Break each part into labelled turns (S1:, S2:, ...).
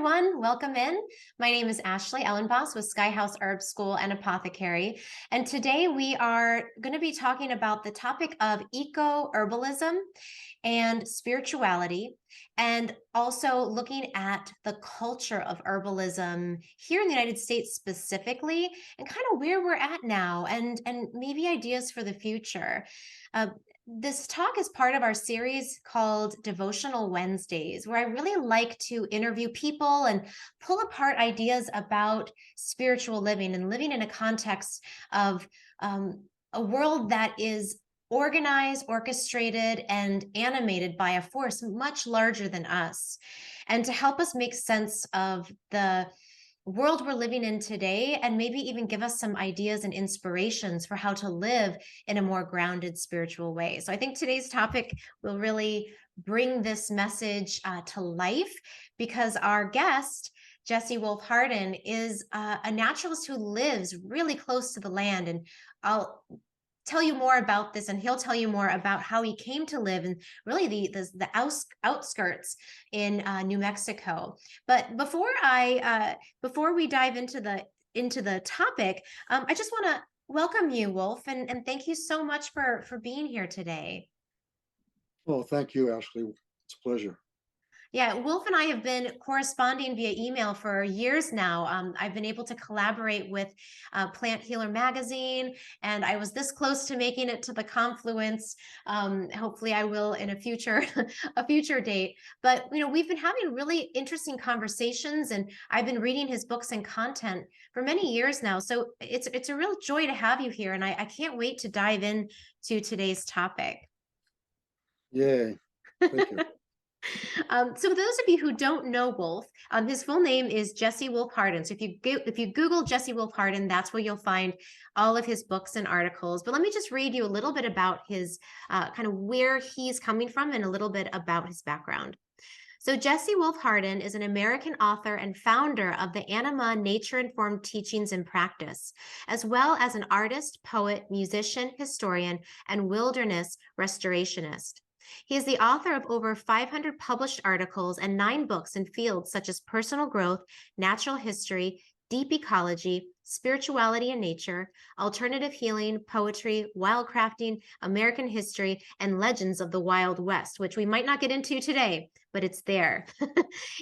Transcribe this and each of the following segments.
S1: everyone. Welcome in. My name is Ashley Ellenboss with Sky House Herb School and Apothecary. And today we are going to be talking about the topic of eco-herbalism and spirituality, and also looking at the culture of herbalism here in the United States specifically, and kind of where we're at now, and maybe ideas for the future. This talk is part of our series called Devotional Wednesdays, where I really like to interview people and pull apart ideas about spiritual living and living in a context of a world that is organized, orchestrated, and animated by a force much larger than us. And to help us make sense of the world we're living in today, and maybe even give us some ideas and inspirations for how to live in a more grounded spiritual way. So I think today's topic will really bring this message to life, because our guest, Jesse Wolf Hardin, is a naturalist who lives really close to the land. And I'll tell you more about this, and he'll tell you more about how he came to live in really the outskirts in New Mexico. But before we dive into the topic, I just want to welcome you, Wolf, and thank you so much for being here today.
S2: Well, thank you, Ashley. It's a pleasure.
S1: Yeah, Wolf and I have been corresponding via email for years now. I've been able to collaborate with Plant Healer magazine, and I was this close to making it to the Confluence. Hopefully, I will in a future a future date. But we've been having really interesting conversations, and I've been reading his books and content for many years now. So it's a real joy to have you here, and I can't wait to dive in to today's topic.
S2: Yay! Thank you.
S1: So for those of you who don't know Wolf, his full name is Jesse Wolf Hardin. So if you Google Jesse Wolf Hardin, that's where you'll find all of his books and articles. But let me just read you a little bit about his kind of where he's coming from and a little bit about his background. So Jesse Wolf Hardin is an American author and founder of the Animá Nature-Informed Teachings and Practice, as well as an artist, poet, musician, historian, and wilderness restorationist. He is the author of over 500 published articles and 9 books in fields such as personal growth, natural history, deep ecology, spirituality and nature, alternative healing, poetry, wildcrafting, American history, and legends of the Wild West, which we might not get into today, but it's there.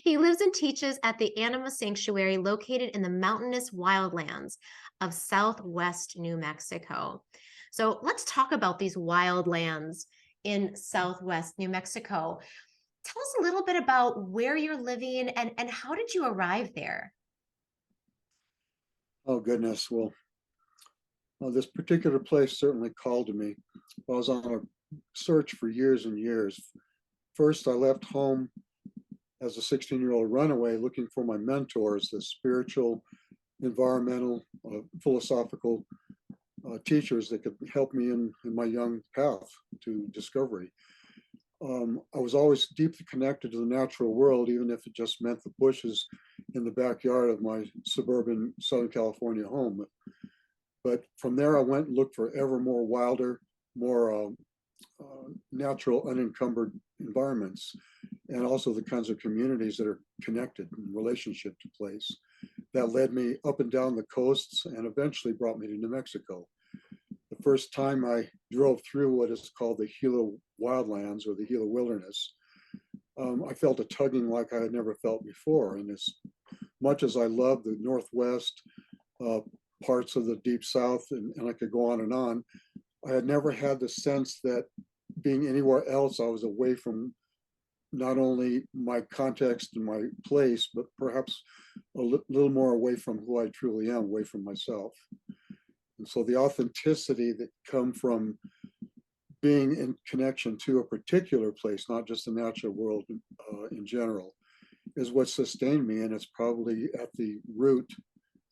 S1: He lives and teaches at the Animá Sanctuary located in the mountainous wildlands of southwest New Mexico. So let's talk about these wildlands in southwest New Mexico. Tell us a little bit about where you're living and how did you arrive there?
S2: Oh, goodness. Well, this particular place certainly called to me. I was on a search for years and years. First, I left home as a 16-year-old runaway looking for my mentors, the spiritual, environmental, philosophical teachers that could help me in my young path to discovery. I was always deeply connected to the natural world, even if it just meant the bushes in the backyard of my suburban Southern California home. But from there, I went and looked for ever more wilder, more natural, unencumbered environments, and also the kinds of communities that are connected in relationship to place. That led me up and down the coasts and eventually brought me to New Mexico. The first time I drove through what is called the Gila wildlands or the Gila wilderness, I felt a tugging like I had never felt before. And as much as I love the Northwest, parts of the Deep South, and I could go on, I had never had the sense that being anywhere else, I was away from not only my context and my place, but perhaps a little more away from who I truly am, away from myself. And so the authenticity that come from being in connection to a particular place, not just the natural world in general, is what sustained me. And it's probably at the root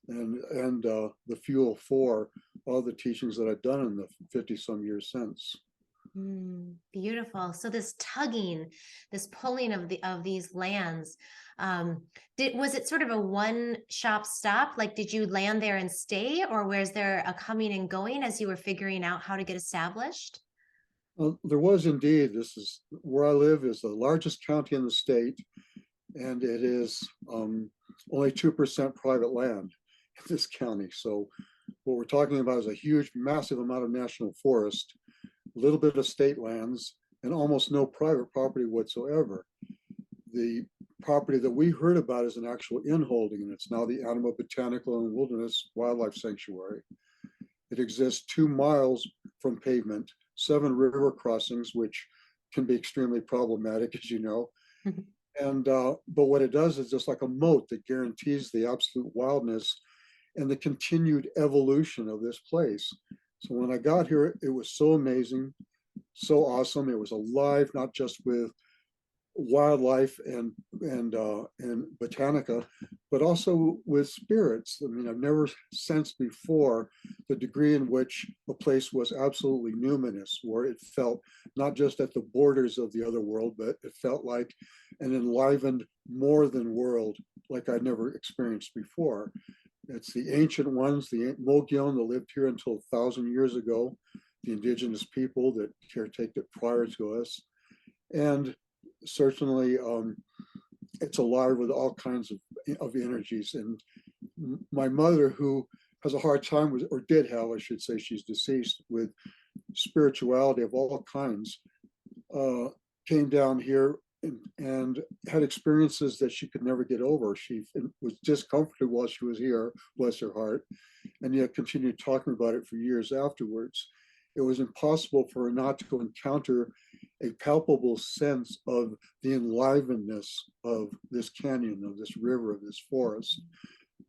S2: and the fuel for all the teachings that I've done in the 50 some years since.
S1: Beautiful. So this tugging, this pulling of these lands, was it sort of a one-shop stop? Like, did you land there and stay, or was there a coming and going as you were figuring out how to get established?
S2: There was indeed. This is where I live, is the largest county in the state, and it is only 2% private land in this county. So what we're talking about is a huge, massive amount of national forest, a little bit of state lands, and almost no private property whatsoever. The property that we heard about is an actual inholding, and it's now the Animá Botanical and Wilderness Wildlife Sanctuary. It exists 2 miles from pavement, 7 river crossings, which can be extremely problematic, as you know. And but what it does is just like a moat that guarantees the absolute wildness and the continued evolution of this place. So when I got here, it was so amazing, so awesome. It was alive, not just with wildlife and botanica, but also with spirits. I mean, I've never sensed before the degree in which a place was absolutely numinous, where it felt not just at the borders of the other world, but it felt like an enlivened more than world, like I'd never experienced before. It's the ancient ones, the Mogollon that lived here until 1,000 years ago, the indigenous people that caretaked it prior to us. And certainly it's alive with all kinds of energies. And my mother, who has a hard time with, or did have, I should say, she's deceased, with spirituality of all kinds, came down here and had experiences that she could never get over. She was discomforted while she was here, bless her heart, and yet continued talking about it for years afterwards. It was impossible for her not to encounter a palpable sense of the enlivenedness of this canyon, of this river, of this forest,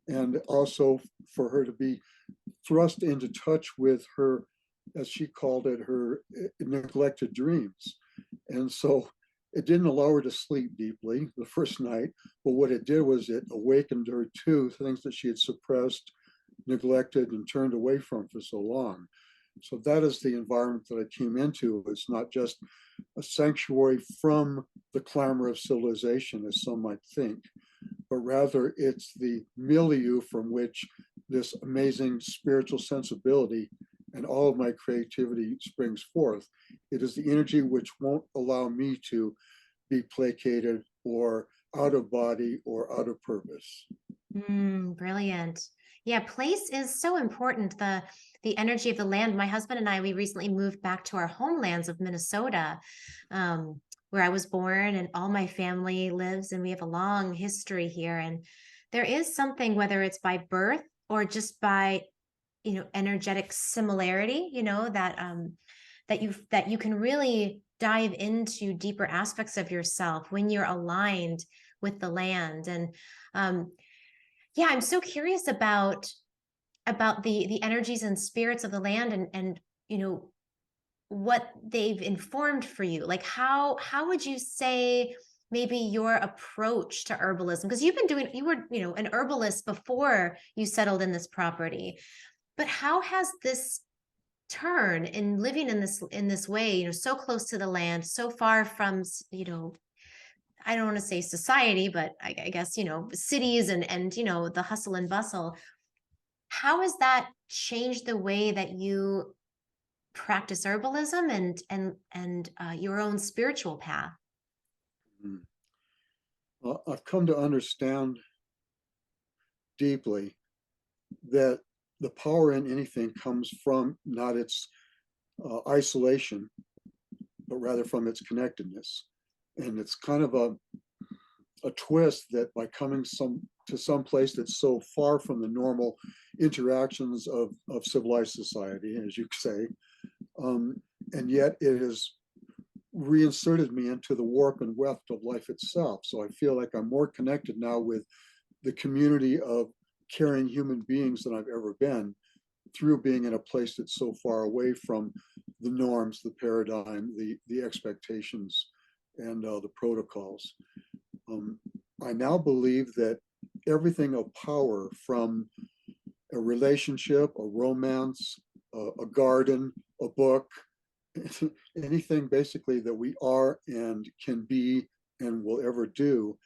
S2: and also for her to be thrust into touch with her, as she called it, her neglected dreams. And so it didn't allow her to sleep deeply the first night, but what it did was it awakened her to things that she had suppressed, neglected, and turned away from for so long. So that is the environment that I came into. It's not just a sanctuary from the clamor of civilization, as some might think, but rather it's the milieu from which this amazing spiritual sensibility and all of my creativity springs forth. It is the energy which won't allow me to be placated or out of body or out of purpose.
S1: Brilliant. Yeah, place is so important. The energy of the land. My husband and I, we recently moved back to our homelands of Minnesota, where I was born, and all my family lives, and we have a long history here. And there is something, whether it's by birth or just by, energetic similarity, that you can really dive into deeper aspects of yourself when you're aligned with the land. And yeah, I'm so curious about the energies and spirits of the land, and what they've informed for you. Like how would you say maybe your approach to herbalism, because you were an herbalist before you settled in this property, but how has this turn in living in this way, so close to the land, so far from, I don't want to say society, but I guess, cities and, the hustle and bustle. How has that changed the way that you practice herbalism and your own spiritual path?
S2: Mm. I've come to understand deeply that the power in anything comes from not its isolation, but rather from its connectedness. And it's kind of a twist that by coming to some place that's so far from the normal interactions of civilized society, as you say, and yet it has reinserted me into the warp and weft of life itself. So I feel like I'm more connected now with the community of caring human beings than I've ever been, through being in a place that's so far away from the norms, the paradigm, the expectations, and the protocols. I now believe that everything of power, from a relationship, a romance, a garden, a book, anything basically that we are and can be and will ever do,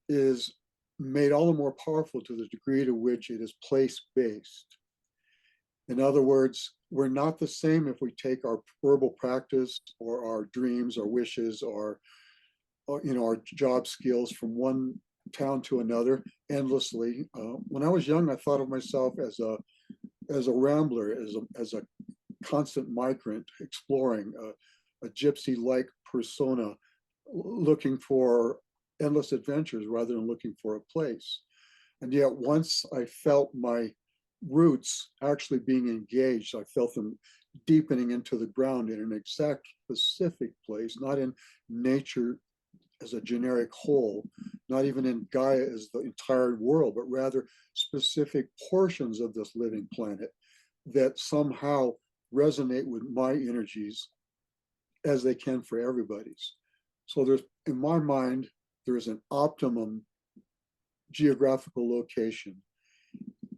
S2: is made all the more powerful to the degree to which it is place-based. In other words, we're not the same if we take our herbal practice or our dreams or wishes or our job skills from one town to another endlessly. When I was young, I thought of myself as a rambler, as a constant migrant exploring, a gypsy-like persona, looking for endless adventures rather than looking for a place. And yet, once I felt my roots actually being engaged, I felt them deepening into the ground in an exact specific place, not in nature as a generic whole, not even in Gaia as the entire world, but rather specific portions of this living planet that somehow resonate with my energies as they can for everybody's. So there's, in my mind, there's an optimum geographical location,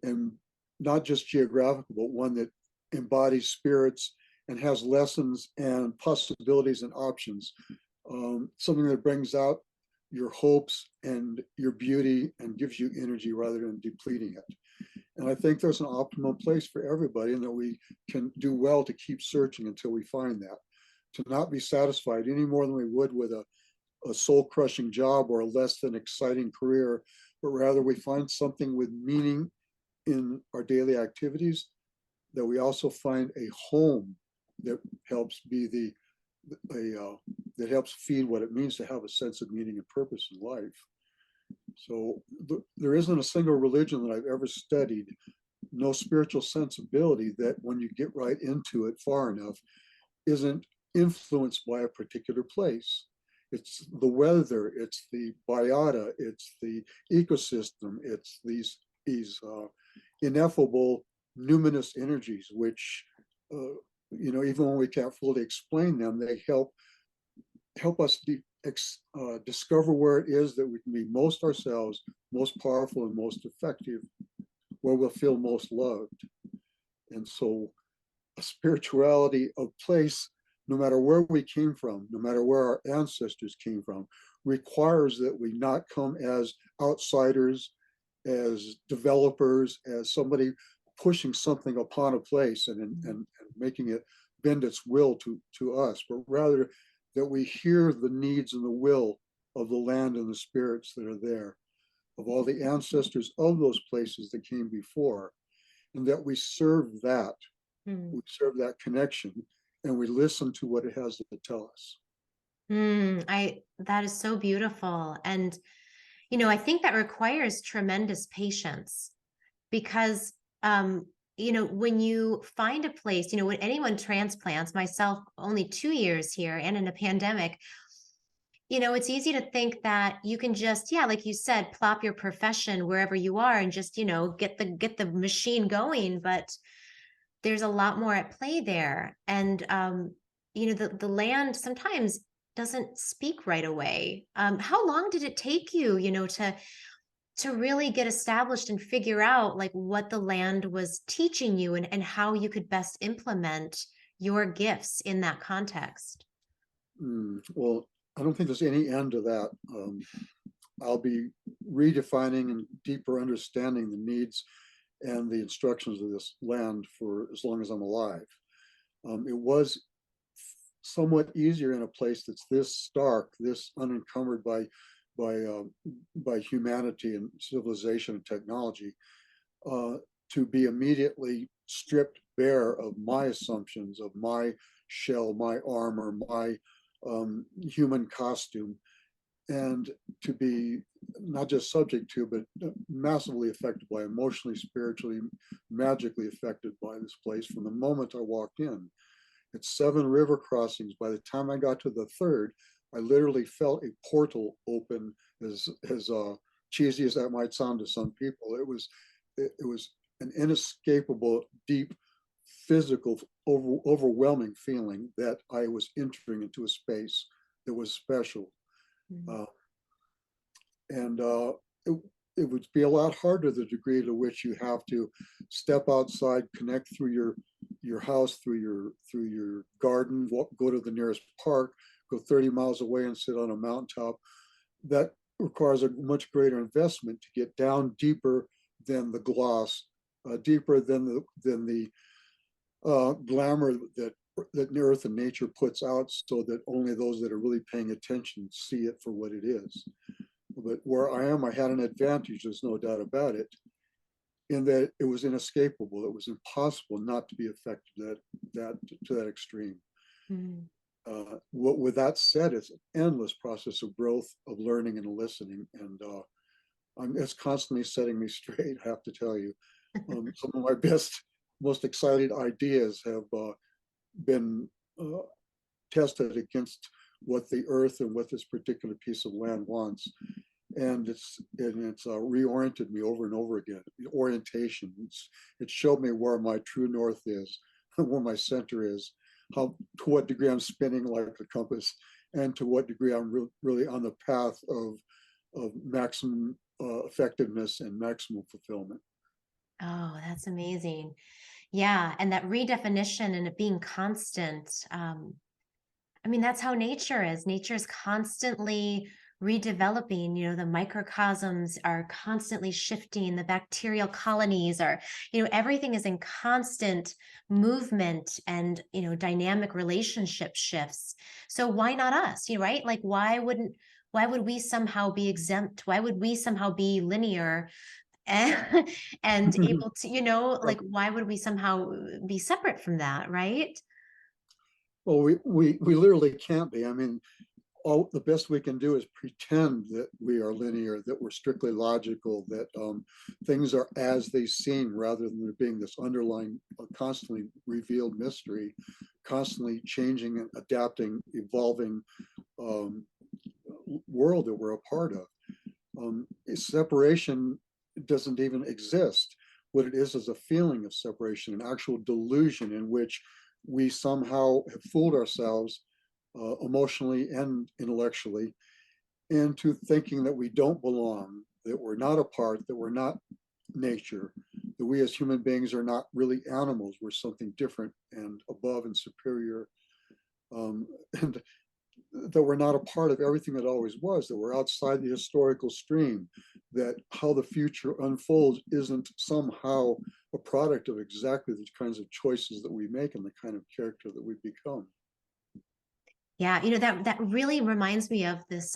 S2: and not just geographical, but one that embodies spirits and has lessons and possibilities and options. Something that brings out your hopes and your beauty and gives you energy rather than depleting it. And I think there's an optimum place for everybody, and that we can do well to keep searching until we find that. To not be satisfied any more than we would with a soul-crushing job or a less than exciting career, but rather we find something with meaning in our daily activities, that we also find a home that helps be that helps feed what it means to have a sense of meaning and purpose in life. So there isn't a single religion that I've ever studied, no spiritual sensibility, that when you get right into it far enough, isn't influenced by a particular place. It's the weather, it's the biota, it's the ecosystem, it's these ineffable numinous energies, which even when we can't fully explain them, they help us discover where it is that we can be most ourselves, most powerful, and most effective, where we'll feel most loved. And so a spirituality of place, no matter where we came from, no matter where our ancestors came from, requires that we not come as outsiders, as developers, as somebody pushing something upon a place and making it bend its will to us, but rather that we hear the needs and the will of the land and the spirits that are there, of all the ancestors of those places that came before, and that we serve that. We serve that connection, and we listen to what it has to tell us.
S1: That is so beautiful. And, I think that requires tremendous patience because, when you find a place, when anyone transplants, myself, only 2 years here and in a pandemic, it's easy to think that you can just, like you said, plop your profession wherever you are and just, get the machine going. But there's a lot more at play there. And, the land sometimes doesn't speak right away. How long did it take you, to really get established and figure out like what the land was teaching you and how you could best implement your gifts in that context?
S2: Well, I don't think there's any end to that. I'll be redefining and deeper understanding the needs and the instructions of this land for as long as I'm alive. It was somewhat easier in a place that's this stark, this unencumbered by humanity and civilization and technology, to be immediately stripped bare of my assumptions, of my shell, my armor, my human costume, and to be not just subject to, but massively affected by, emotionally, spiritually, magically affected by this place from the moment I walked in. It's 7 river crossings. By the time I got to the third, I literally felt a portal open, as cheesy as that might sound to some people. It was an inescapable, deep, physical, overwhelming feeling that I was entering into a space that was special. And it would be a lot harder, the degree to which you have to step outside, connect through your house, through your garden, go to the nearest park, go 30 miles away and sit on a mountaintop. That requires a much greater investment to get down deeper than the gloss, deeper than the glamour that that the earth and nature puts out, so that only those that are really paying attention see it for what it is. But where I am, I had an advantage, there's no doubt about it, in that it was inescapable. It was impossible not to be affected to that extreme.
S1: Mm.
S2: What with that said, it's an endless process of growth, of learning and listening, and it's constantly setting me straight. I have to tell you, some of my best, most excited ideas have been tested against what the earth and what this particular piece of land wants. And it's reoriented me over and over again. The orientation, it showed me where my true north is, where my center is, how, to what degree I'm spinning like a compass, and to what degree I'm really on the path of maximum effectiveness and maximum fulfillment.
S1: Oh, that's amazing. Yeah, and that redefinition and it being constant. I mean, that's how nature is. Nature is constantly redeveloping. The microcosms are constantly shifting. The bacterial colonies are, everything is in constant movement and, dynamic relationship shifts. So why not us, right? Like, why would we somehow be exempt? Why would we somehow be linear and able to, like, why would we somehow be separate from that, right?
S2: Well, we literally can't be. I mean, all the best we can do is pretend that we are linear, that we're strictly logical, that things are as they seem, rather than there being this underlying, constantly revealed mystery, constantly changing and adapting, evolving world that we're a part of. Separation doesn't even exist. What it is a feeling of separation, an actual delusion in which we somehow have fooled ourselves emotionally and intellectually into thinking that we don't belong, that we're not a part, that we're not nature, that we as human beings are not really animals, we're something different and above and superior, and that we're not a part of everything that always was, that we're outside the historical stream, that how the future unfolds isn't somehow a product of exactly the kinds of choices that we make and the kind of character that we become.
S1: Yeah, that really reminds me of this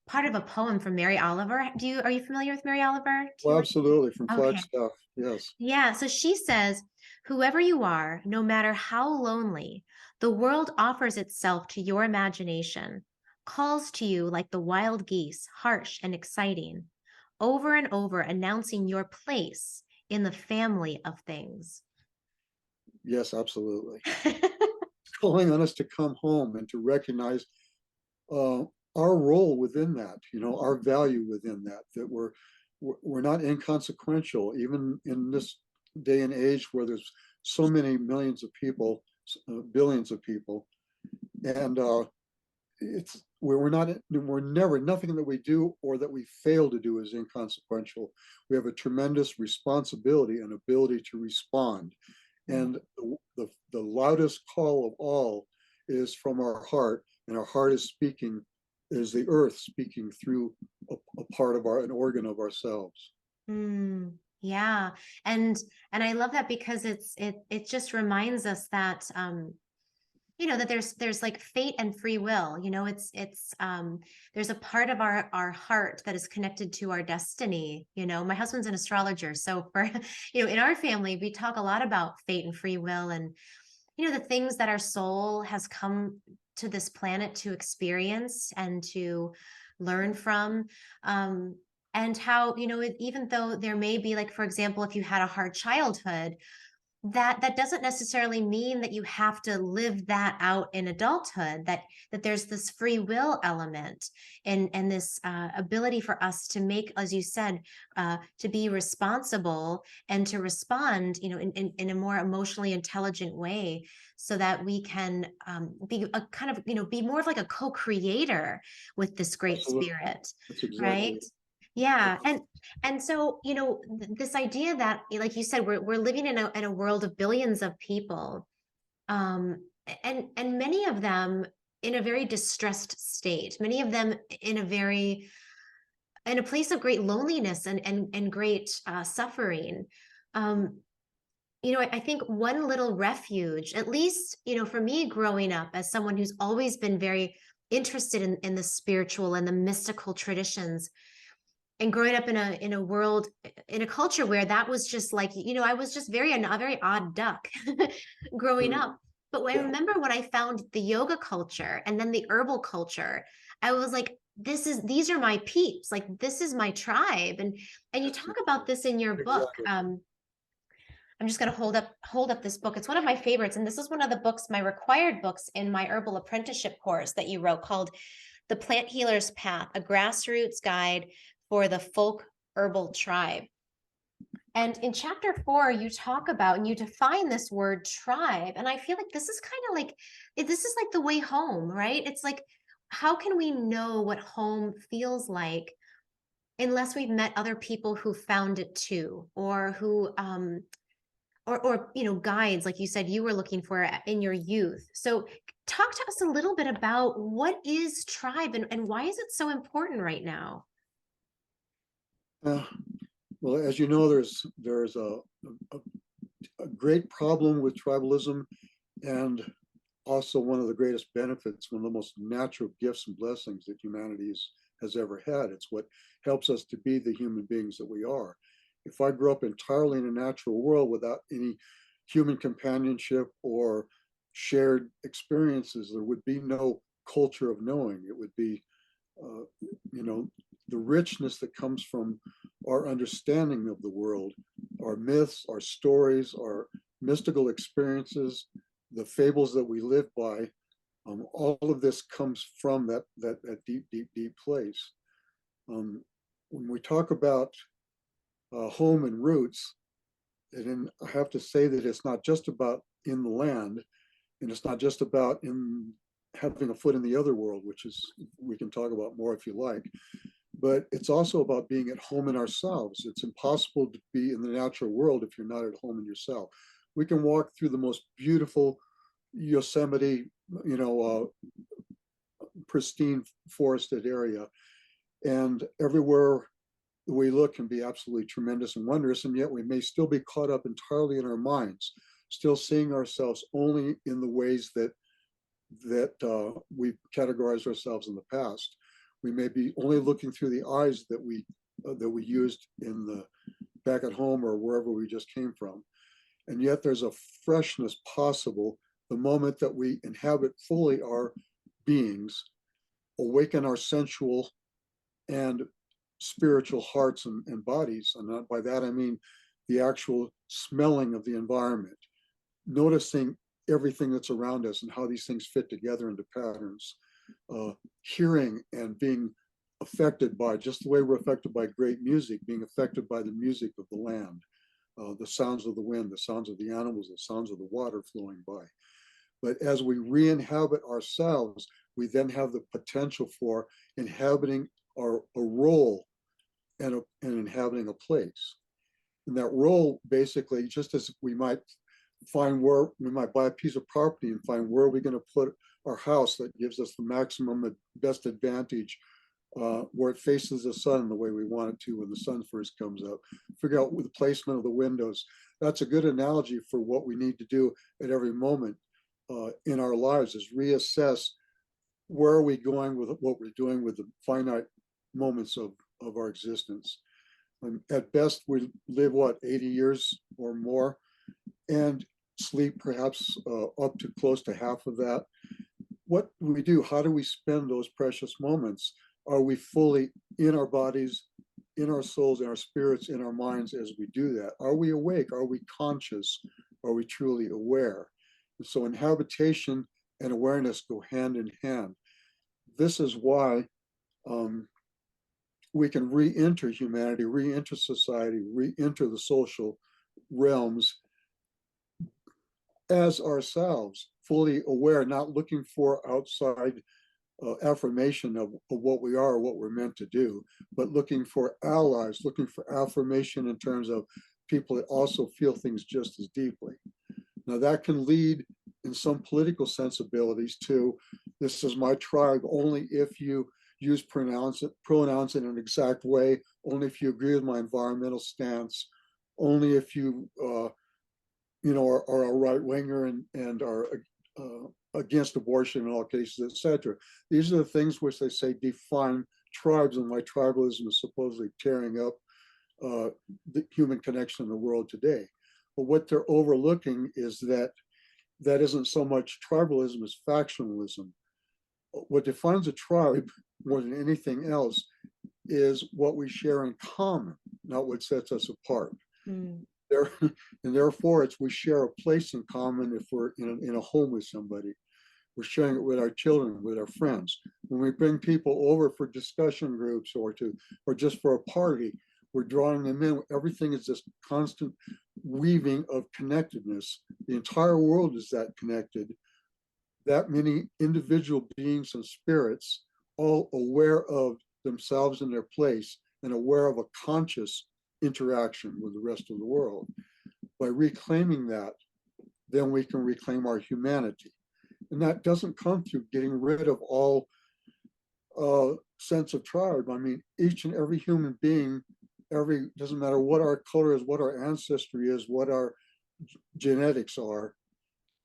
S1: part of a poem from Mary Oliver. Are you familiar with Mary Oliver?
S2: Well, absolutely, from
S1: Okay.
S2: Flagstaff, yes.
S1: Yeah, so she says, whoever you are, no matter how lonely, the world offers itself to your imagination, calls to you like the wild geese, harsh and exciting, over and over announcing your place in the family of things.
S2: Yes, absolutely. Calling on us to come home and to recognize uh, our role within that, our value within that, that we're not inconsequential, even in this day and age where there's so many millions of people, billions of people, and we're never, nothing that we do or that we fail to do is inconsequential. We have a tremendous responsibility and ability to respond. And the loudest call of all is from our heart, and our heart is speaking, is the earth speaking through a part of an organ of ourselves.
S1: Yeah, and I love that because it just reminds us that that there's like fate and free will. There's a part of our heart that is connected to our destiny. My husband's an astrologer, so for in our family we talk a lot about fate and free will, and the things that our soul has come to this planet to experience and to learn from. And how even though there may be, like, for example, if you had a hard childhood, that doesn't necessarily mean that you have to live that out in adulthood, that there's this free will element and this ability for us to make, as you said, to be responsible and to respond in a more emotionally intelligent way, so that we can be a kind of be more of like a co-creator with this great
S2: Absolutely.
S1: spirit,
S2: That's exactly
S1: right?
S2: it.
S1: Yeah, and so, this idea that, like you said, we're living in a world of billions of people, um, and many of them in a very distressed state, many of them in a place of great loneliness and great suffering. Um, I think one little refuge, at least, for me growing up as someone who's always been very interested in the spiritual and the mystical traditions, and growing up in a world, in a culture where that was just like, I was just a very odd duck growing
S2: Mm,
S1: up. But I
S2: yeah,
S1: remember when I found the yoga culture and then the herbal culture, I was like, these are my peeps, like this is my tribe. And you
S2: that's
S1: talk about this in your book.
S2: exactly.
S1: I'm just going to hold up this book. It's one of my favorites, and this is one of the books, my required books in my herbal apprenticeship course that you wrote, called The Plant Healer's Path: A Grassroots Guide for the Folk Herbal Tribe. And in chapter 4, you talk about and you define this word tribe. And I feel like this is kind of like, this is like the way home, right? It's like, how can we know what home feels like unless we've met other people who found it too, or who or guides like you said you were looking for in your youth. So talk to us a little bit about what is tribe, and why is it so important right now?
S2: Uh, well, as you know, there's a, a great problem with tribalism, and also one of the greatest benefits, one of the most natural gifts and blessings that has ever had. It's what helps us to be the human beings that we are. If I grew up entirely in a natural world without any human companionship or shared experiences, there would be no culture of knowing. It would be, uh, you know, the richness that comes from our understanding of the world, our myths, our stories, our mystical experiences, the fables that we live by. All of this comes from that deep, deep, deep place. When we talk about home and roots, and I have to say that it's not just about in the land, and it's not just about in having a foot in the other world, which is we can talk about more if you like, but it's also about being at home in ourselves. It's impossible to be in the natural world if you're not at home in yourself. We can walk through the most beautiful Yosemite, pristine forested area, and everywhere we look can be absolutely tremendous and wondrous, and yet we may still be caught up entirely in our minds, still seeing ourselves only in the ways that we've categorized ourselves in the past. We may be only looking through the eyes that we used in the back at home or wherever we just came from, and yet there's a freshness possible the moment that we inhabit fully our beings, awaken our sensual and spiritual hearts and bodies. And by that, I mean the actual smelling of the environment, noticing everything that's around us and how these things fit together into patterns, hearing and being affected by, just the way we're affected by great music, being affected by the music of the land, the sounds of the wind, the sounds of the animals, the sounds of the water flowing by. But as we re-inhabit ourselves, we then have the potential for inhabiting a role and inhabiting a place. And that role, basically, just as we might find where we might buy a piece of property and find where we're going to put our house that gives us the maximum best advantage, where it faces the sun the way we want it to when the sun first comes up, figure out the placement of the windows. That's a good analogy for what we need to do at every moment in our lives, is reassess where are we going with what we're doing with the finite moments of our existence. At best, we live, what, 80 years or more, and sleep perhaps up to close to half of that. What do we do? How do we spend those precious moments? Are we fully in our bodies, in our souls, in our spirits, in our minds as we do that? Are we awake? Are we conscious? Are we truly aware? And so inhabitation and awareness go hand in hand. This is why we can re-enter humanity, re-enter society, re-enter the social realms as ourselves, fully aware, not looking for outside affirmation of what we are, or what we're meant to do, but looking for allies, looking for affirmation in terms of people that also feel things just as deeply. Now, that can lead in some political sensibilities to, this is my tribe only if you use pronouns in an exact way, only if you agree with my environmental stance, only if you are a right winger and are against abortion in all cases, etc. These are the things which they say define tribes and why tribalism is supposedly tearing up the human connection in the world today. But what they're overlooking is that isn't so much tribalism as factionalism. What defines a tribe more than anything else is what we share in common, not what sets us apart.
S1: Mm.
S2: There, and therefore, it's we share a place in common if we're in a home with somebody. We're sharing it with our children, with our friends. When we bring people over for discussion groups or just for a party, we're drawing them in. Everything is this constant weaving of connectedness. The entire world is that connected. That many individual beings and spirits, all aware of themselves and their place and aware of a conscious interaction with the rest of the world. By reclaiming that, then we can reclaim our humanity. And that doesn't come through getting rid of all sense of tribe. I mean, each and every human being, doesn't matter what our color is, what our ancestry is, what our genetics are,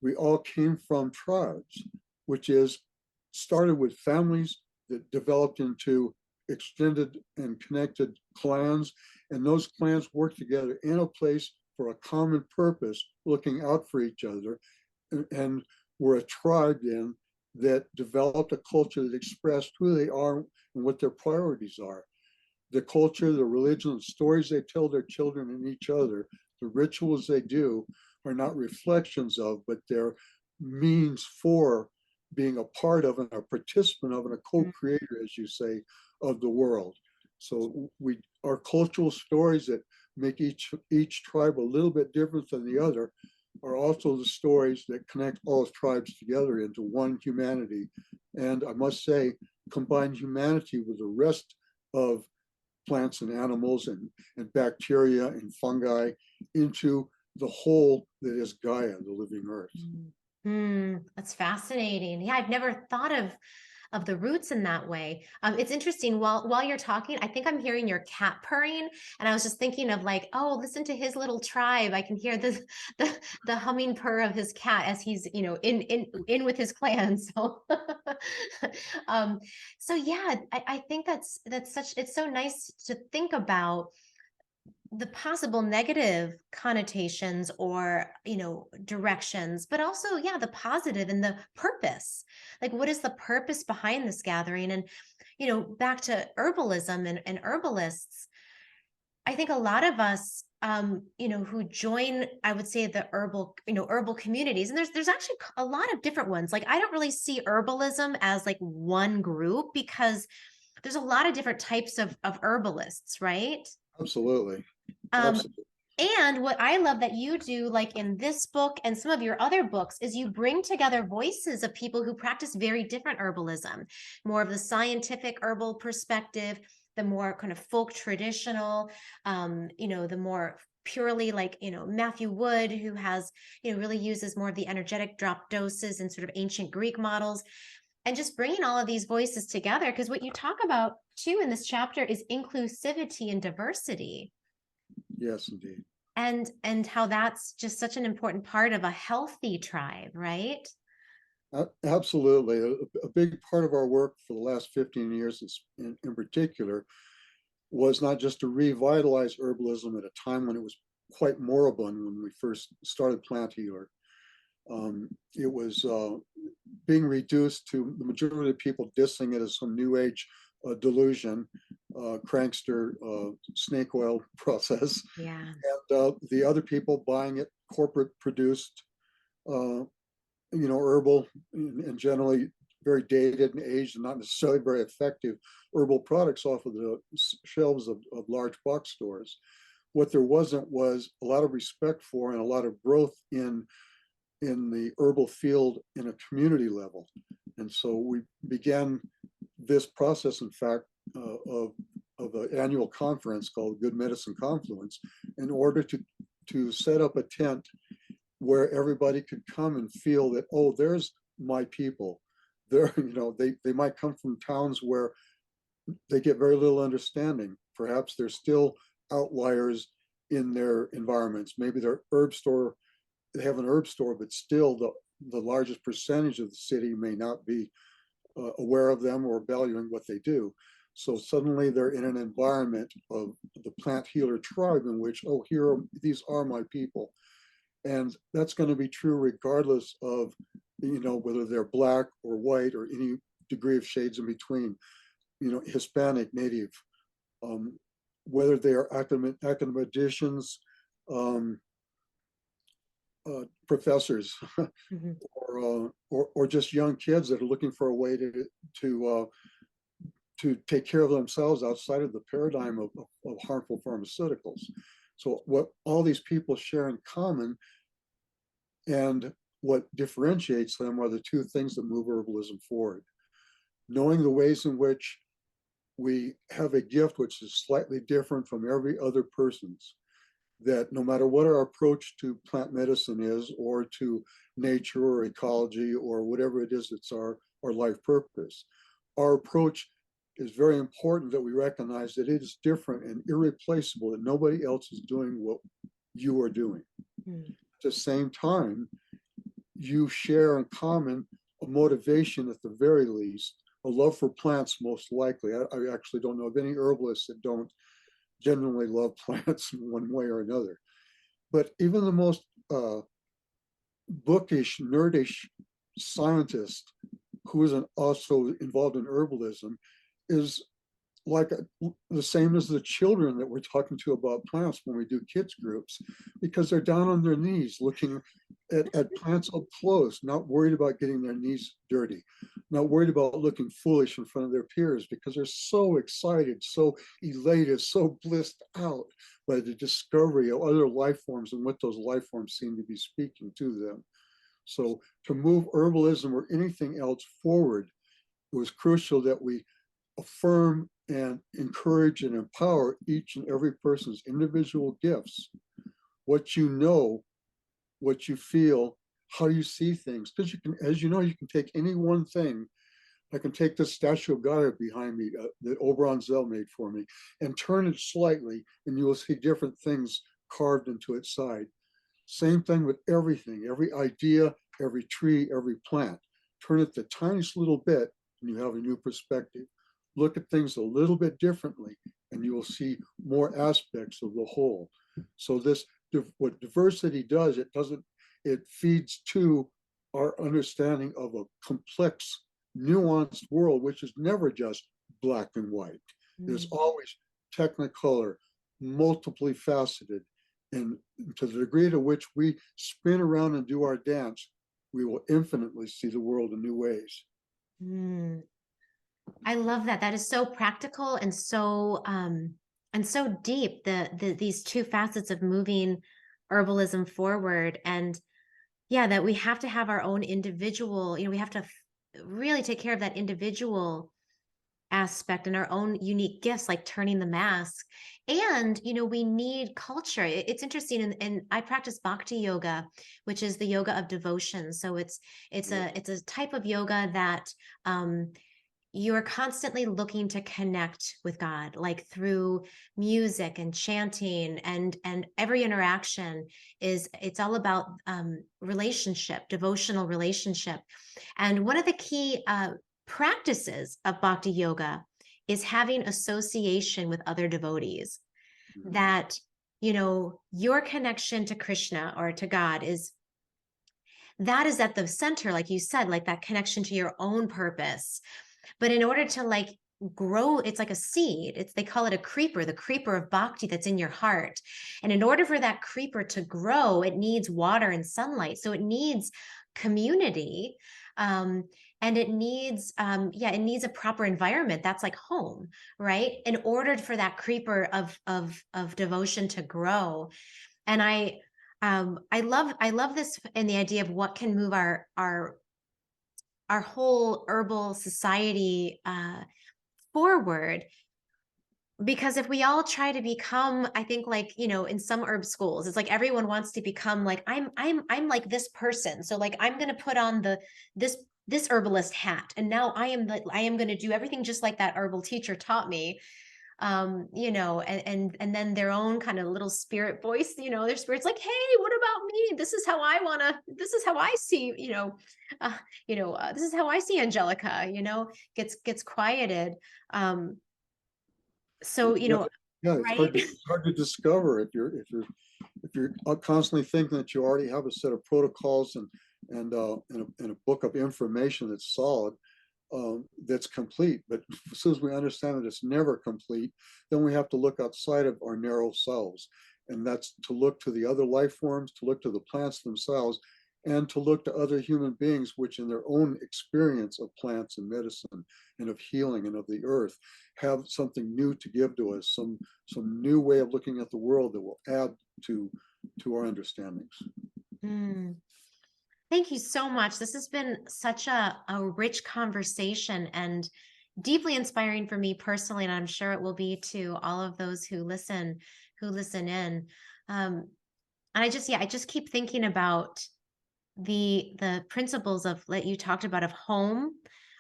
S2: we all came from tribes, which is started with families that developed into extended and connected clans, and those clans work together in a place for a common purpose, looking out for each other, and we're a tribe then that developed a culture that expressed who they are and what their priorities are. The culture, the religion, the stories they tell their children and each other, the rituals they do are not reflections of, but they're means for being a part of and a participant of and a co-creator, as you say, of the world. So our cultural stories that make each tribe a little bit different than the other are also the stories that connect all tribes together into one humanity. And I must say, combine humanity with the rest of plants and animals and bacteria and fungi into the whole that is Gaia, the living earth.
S1: That's fascinating. Yeah, I've never thought of the roots in that way. It's interesting. While you're talking, I think I'm hearing your cat purring, and I was just thinking of like, oh, listen to his little tribe. I can hear the humming purr of his cat as he's in with his clan. So, so yeah, I think it's so nice to think about the possible negative connotations or directions, but also the positive and the purpose. Like, what is the purpose behind this gathering? And back to herbalism and herbalists, I think a lot of us who join, I would say, the herbal communities, and there's actually a lot of different ones. Like, I don't really see herbalism as like one group, because there's a lot of different types of herbalists, right?
S2: Absolutely.
S1: Um,
S2: Absolutely.
S1: and what I love that you do, like in this book and some of your other books, is you bring together voices of people who practice very different herbalism, more of the scientific herbal perspective, the more kind of folk traditional, the more purely like, Matthew Wood, who has, really uses more of the energetic drop doses and sort of ancient Greek models, and just bringing all of these voices together. Because what you talk about too in this chapter is inclusivity and diversity.
S2: Yes, indeed.
S1: And how that's just such an important part of a healthy tribe, right?
S2: Absolutely. A big part of our work for the last 15 years in particular was not just to revitalize herbalism at a time when it was quite moribund when we first started Plant Healer. It was being reduced to the majority of people dissing it as some new age delusion, crankster, snake oil process.
S1: Yeah.
S2: And the other people buying it corporate produced, herbal and generally very dated and aged and not necessarily very effective herbal products off of the shelves of large box stores. What there wasn't was a lot of respect for and a lot of growth in the herbal field in a community level. And so we began this process, in fact, of an annual conference called Good Medicine Confluence, in order to set up a tent where everybody could come and feel that, oh, there's my people. They're, they might come from towns where they get very little understanding. Perhaps they're still outliers in their environments. Maybe their herb store they have an herb store, but still the largest percentage of the city may not be aware of them or valuing what they do. So suddenly they're in an environment of the plant healer tribe in which, oh, these are my people. And that's going to be true regardless of, whether they're black or white or any degree of shades in between, Hispanic, Native, whether they are academicians, professors,
S1: Mhm.
S2: or just young kids that are looking for a way to take care of themselves outside of the paradigm of harmful pharmaceuticals. So what all these people share in common and what differentiates them are the two things that move herbalism forward. Knowing the ways in which we have a gift which is slightly different from every other person's, that no matter what our approach to plant medicine is, or to nature or ecology or whatever it is that's our life purpose, our approach is very important, that we recognize that it is different and irreplaceable, that nobody else is doing what you are doing.
S1: Mm.
S2: At the same time, you share in common a motivation, at the very least, a love for plants, most likely. I actually don't know of any herbalists that don't genuinely love plants in one way or another. But even the most bookish, nerdish scientist who isn't also involved in herbalism is like the same as the children that we're talking to about plants when we do kids groups, because they're down on their knees looking at plants up close, not worried about getting their knees dirty, not worried about looking foolish in front of their peers, because they're so excited, so elated, so blissed out by the discovery of other life forms and what those life forms seem to be speaking to them. So to move herbalism or anything else forward, it was crucial that we affirm and encourage and empower each and every person's individual gifts, what you know, what you feel, how you see things. Because you can, as you know, you can take any one thing. I can take this statue of Gaia behind me that Oberon Zell made for me and turn it slightly, and you will see different things carved into its side. Same thing with everything, every idea, every tree, every plant. Turn it the tiniest little bit, and you have a new perspective. Look at things a little bit differently, and you will see more aspects of the whole. So what diversity does, it feeds to our understanding of a complex, nuanced world, which is never just black and white. There's always technicolor, multiply faceted. And to the degree to which we spin around and do our dance, we will infinitely see the world in new ways.
S1: Mm. I love that. That is so practical and so deep. These two facets of moving herbalism forward, and yeah, that we have to have our own individual. We have to really take care of that individual aspect and our own unique gifts, like turning the mask. And we need culture. It's interesting, and I practice bhakti yoga, which is the yoga of devotion. So it's a type of yoga that you're constantly looking to connect with God, like through music and chanting, and every interaction it's all about relationship, devotional relationship. And one of the key practices of bhakti yoga is having association with other devotees. That your connection to Krishna or to God is at the center, like you said, like that connection to your own purpose. But in order to grow, it's like a seed. They call it a creeper, the creeper of bhakti that's in your heart. And in order for that creeper to grow, it needs water and sunlight. So it needs community. And it needs a proper environment that's like home, right? In order for that creeper of devotion to grow. And I love this in the idea of what can move our whole herbal society forward. Because if we all try to become, I think, in some herb schools, it's like everyone wants to become like, I'm like this person. So like, I'm going to put on this herbalist hat. And now I am going to do everything just like that herbal teacher taught me. you know, and then their own kind of little spirit voice, you know, their spirit's like, hey, what about me? This is how I want to, this is how I see, uh, this is how I see Angelica, you know, gets quieted. Um, so, you
S2: Yeah,
S1: know,
S2: yeah,
S1: right?
S2: it's hard to discover if you're constantly thinking that you already have a set of protocols and a book of information that's solid, that's complete. But as soon as we understand that it's never complete, then we have to look outside of our narrow selves. And that's to look to the other life forms, to look to the plants themselves, and to look to other human beings, which in their own experience of plants and medicine and of healing and of the earth, have something new to give to us, some new way of looking at the world that will add to our understandings.
S1: Mm. Thank you so much. This has been such a rich conversation and deeply inspiring for me personally, and I'm sure it will be to all of those who listen in. And I just keep thinking about the principles of that you talked about of home,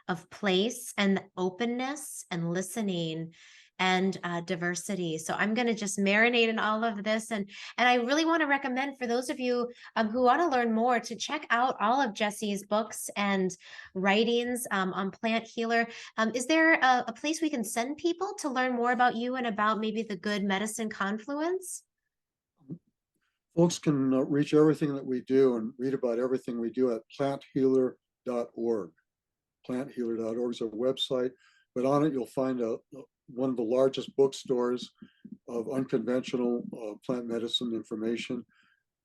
S1: of place, and openness and listening and diversity. So I'm going to just marinate in all of this, and I really want to recommend for those of you who want to learn more to check out all of Jesse's books and writings on plant healer. Is there a place we can send people to learn more about you and about maybe the good medicine confluence?
S2: Folks can reach everything that we do and read about everything we do at planthealer.org. Planthealer.org is our website, but on it you'll find one of the largest bookstores of unconventional plant medicine information.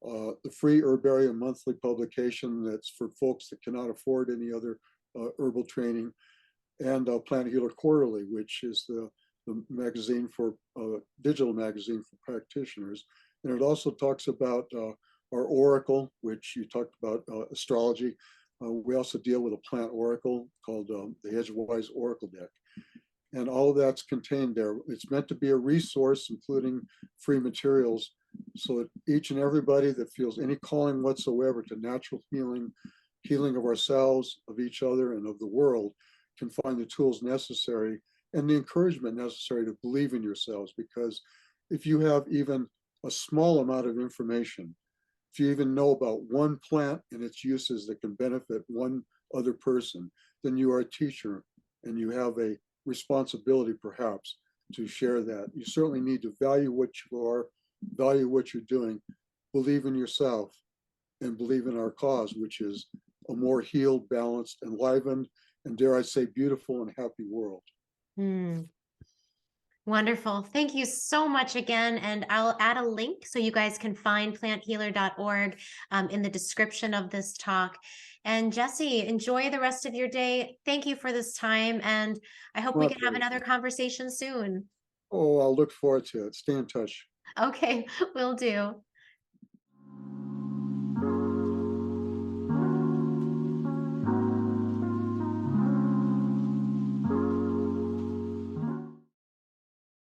S2: The free herbarium monthly publication that's for folks that cannot afford any other herbal training, and Plant Healer Quarterly, which is the magazine for digital magazine for practitioners. And it also talks about our oracle, which you talked about astrology. We also deal with a plant oracle called the Edgewise Oracle Deck. And all of that's contained there. It's meant to be a resource, including free materials, so that each and everybody that feels any calling whatsoever to natural healing, healing of ourselves, of each other, and of the world, can find the tools necessary and the encouragement necessary to believe in yourselves. Because if you have even a small amount of information, if you even know about one plant and its uses that can benefit one other person, then you are a teacher and you have a responsibility perhaps to share that. You certainly need to value what you are, value what you're doing, believe in yourself, and believe in our cause, which is a more healed, balanced, enlivened, and dare I say, beautiful and happy world.
S1: Hmm. Wonderful. Thank you so much again. And I'll add a link so you guys can find planthealer.org in the description of this talk. And Jesse, enjoy the rest of your day. Thank you for this time. And I hope we
S2: My
S1: can have
S2: pleasure.
S1: another conversation soon.
S2: Oh, I'll look forward to it. Stay in touch.
S1: Okay, will do.